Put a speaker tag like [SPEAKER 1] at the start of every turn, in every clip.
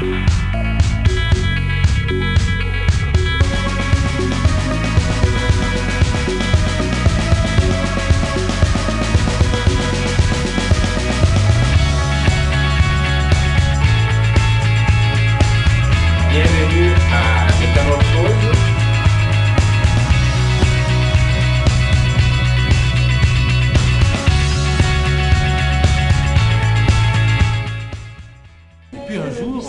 [SPEAKER 1] Bienvenue à Métamorphose.
[SPEAKER 2] Et puis un jour,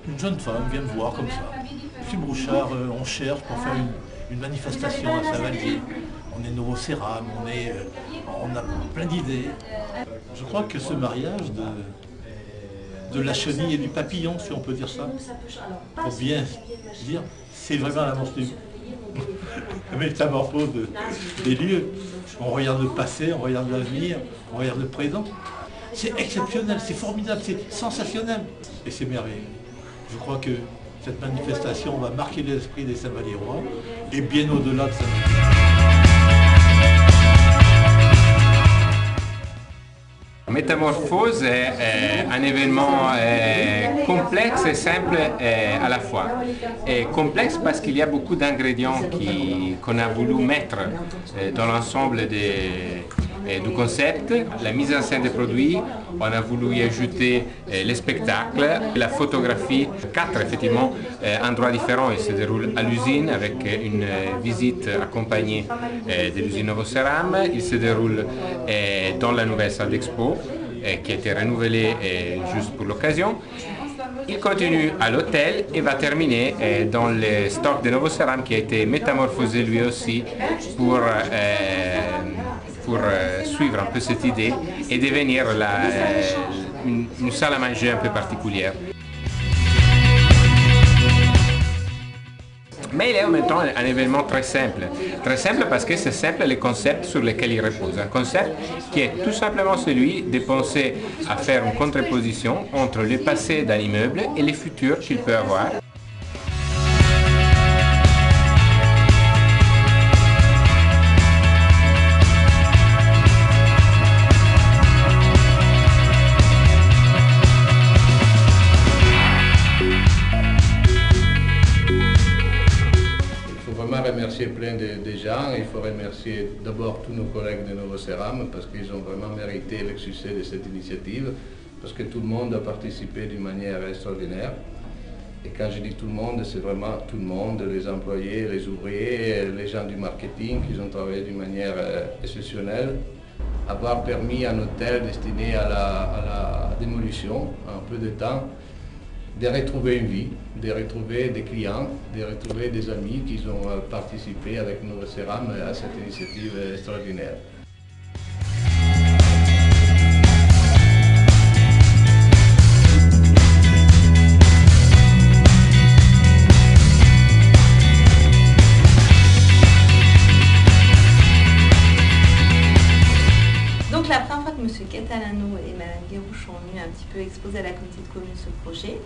[SPEAKER 2] une jeune femme vient me voir comme ça. Monsieur Brouchard, on cherche pour faire une manifestation à Saint-Vallier. On est Novo-Céram, on a plein d'idées. Je crois que ce mariage de la chenille et du papillon, si on peut dire ça, pour bien dire, c'est vraiment la métamorphose des lieux. On regarde le passé, on regarde l'avenir, on regarde le présent. C'est exceptionnel, c'est formidable, c'est sensationnel. Et c'est merveilleux. Je crois que cette manifestation va marquer l'esprit des Saint-Valliérois et bien au-delà de Saint-Vallier.
[SPEAKER 1] Métamorphose est un événement complexe et simple à la fois. Et complexe parce qu'il y a beaucoup d'ingrédients qu'on a voulu mettre dans l'ensemble du concept. La mise en scène des produits, on a voulu y ajouter les spectacles, la photographie, 4 effectivement endroits différents. Il se déroule à l'usine avec une visite accompagnée de l'usine Novo-Céram. Il se déroule dans la nouvelle salle d'expo qui a été renouvelée juste pour l'occasion. Il continue à l'hôtel et va terminer dans le stock de Novo-Céram qui a été métamorphosé lui aussi pour suivre un peu cette idée et devenir une salle à manger un peu particulière. Mais il est en même temps un événement très simple parce que c'est simple les concepts sur lesquels il repose. Un concept qui est tout simplement celui de penser à faire une contraposition entre le passé d'un immeuble et les futurs qu'il peut avoir.
[SPEAKER 3] Remercier plein de gens. Il faut remercier d'abord tous nos collègues de Novo-Céram parce qu'ils ont vraiment mérité le succès de cette initiative, parce que tout le monde a participé d'une manière extraordinaire. Et quand je dis tout le monde, c'est vraiment tout le monde, les employés, les ouvriers, les gens du marketing qui ont travaillé d'une manière exceptionnelle. Avoir permis à un hôtel destiné à la démolition en peu de temps de retrouver une vie, de retrouver des clients, de retrouver des amis qui ont participé avec Novo-Céram à cette initiative extraordinaire.
[SPEAKER 4] Donc la première fois que M. Catalano et Mme Guérouche sont venus un petit peu exposer à la communauté de communes ce projet,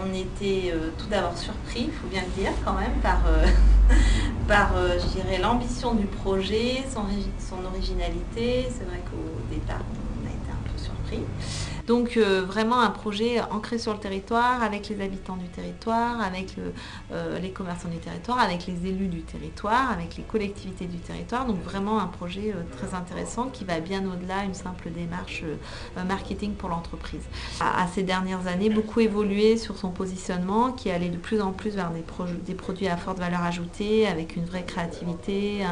[SPEAKER 4] on était tout d'abord surpris, il faut bien le dire quand même, par je dirais, l'ambition du projet, son originalité. C'est vrai qu'au départ, on a été un peu surpris. Donc vraiment un projet ancré sur le territoire, avec les habitants du territoire, avec les commerçants du territoire, avec les élus du territoire, avec les collectivités du territoire. Donc vraiment un projet très intéressant qui va bien au-delà d'une simple démarche marketing pour l'entreprise. À ces dernières années, beaucoup évolué sur son positionnement, qui allait de plus en plus vers des produits à forte valeur ajoutée, avec une vraie créativité,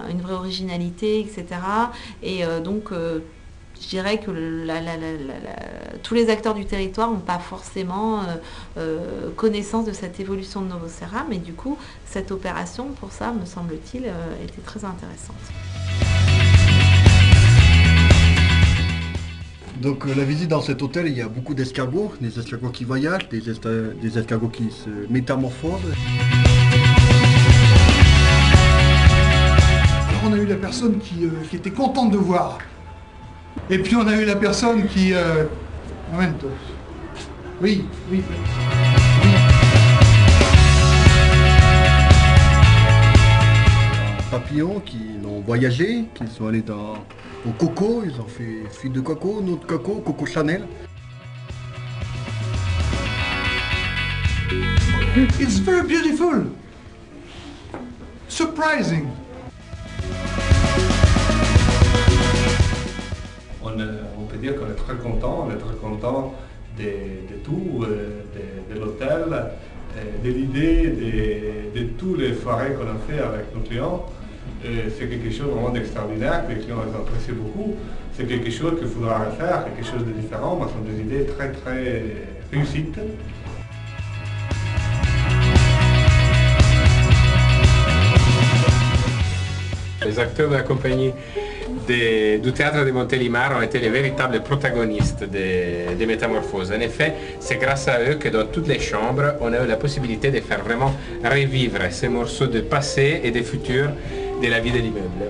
[SPEAKER 4] une vraie originalité, etc. Et donc je dirais que tous les acteurs du territoire n'ont pas forcément connaissance de cette évolution de Novo-Céram, mais du coup, cette opération, pour ça, me semble-t-il, était très intéressante.
[SPEAKER 5] Donc la visite dans cet hôtel, il y a beaucoup d'escargots, des escargots qui voyagent, des escargots qui se métamorphosent.
[SPEAKER 6] Alors on a eu la personne qui était contente de voir. Et puis on a eu la personne qui... Oui.
[SPEAKER 5] Papillons qui ont voyagé, qui sont allés au coco, ils ont fait fuite de coco, noix de coco, Coco Chanel.
[SPEAKER 6] It's very beautiful. Surprising.
[SPEAKER 3] On peut dire qu'on est très content, de tout, de l'hôtel, de l'idée de tous les soirées qu'on a fait avec nos clients. C'est quelque chose vraiment d'extraordinaire, que les clients les apprécient beaucoup. C'est quelque chose qu'il faudra refaire, quelque chose de différent, mais ce sont des idées très très réussites.
[SPEAKER 1] Les acteurs de la compagnie du théâtre de Montélimar ont été les véritables protagonistes des Métamorphoses. En effet, c'est grâce à eux que dans toutes les chambres, on a eu la possibilité de faire vraiment revivre ces morceaux de passé et de futur de la vie de l'immeuble.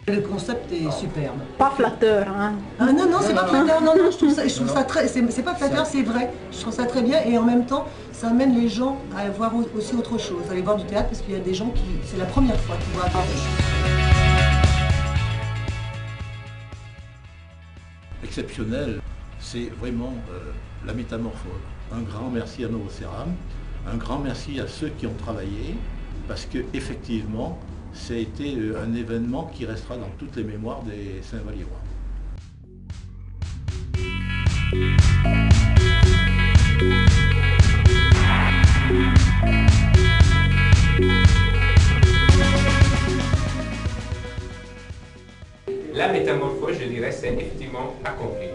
[SPEAKER 7] Le concept est superbe.
[SPEAKER 8] Pas flatteur, hein?
[SPEAKER 7] Ah non, non, c'est pas flatteur, non, non, je trouve ça très, c'est pas flatteur, c'est vrai. Je trouve ça très bien et en même temps, ça amène les gens à voir aussi autre chose, à aller voir du théâtre parce qu'il y a des gens qui, c'est la première fois qu'ils voient quelque chose.
[SPEAKER 2] Exceptionnel, c'est vraiment la métamorphose. Un grand merci à Novo Ceram, un grand merci à ceux qui ont travaillé, parce que effectivement, ça a été un événement qui restera dans toutes les mémoires des Saint-Valliérois.
[SPEAKER 1] La métamorphose, je dirais, c'est effectivement accompli.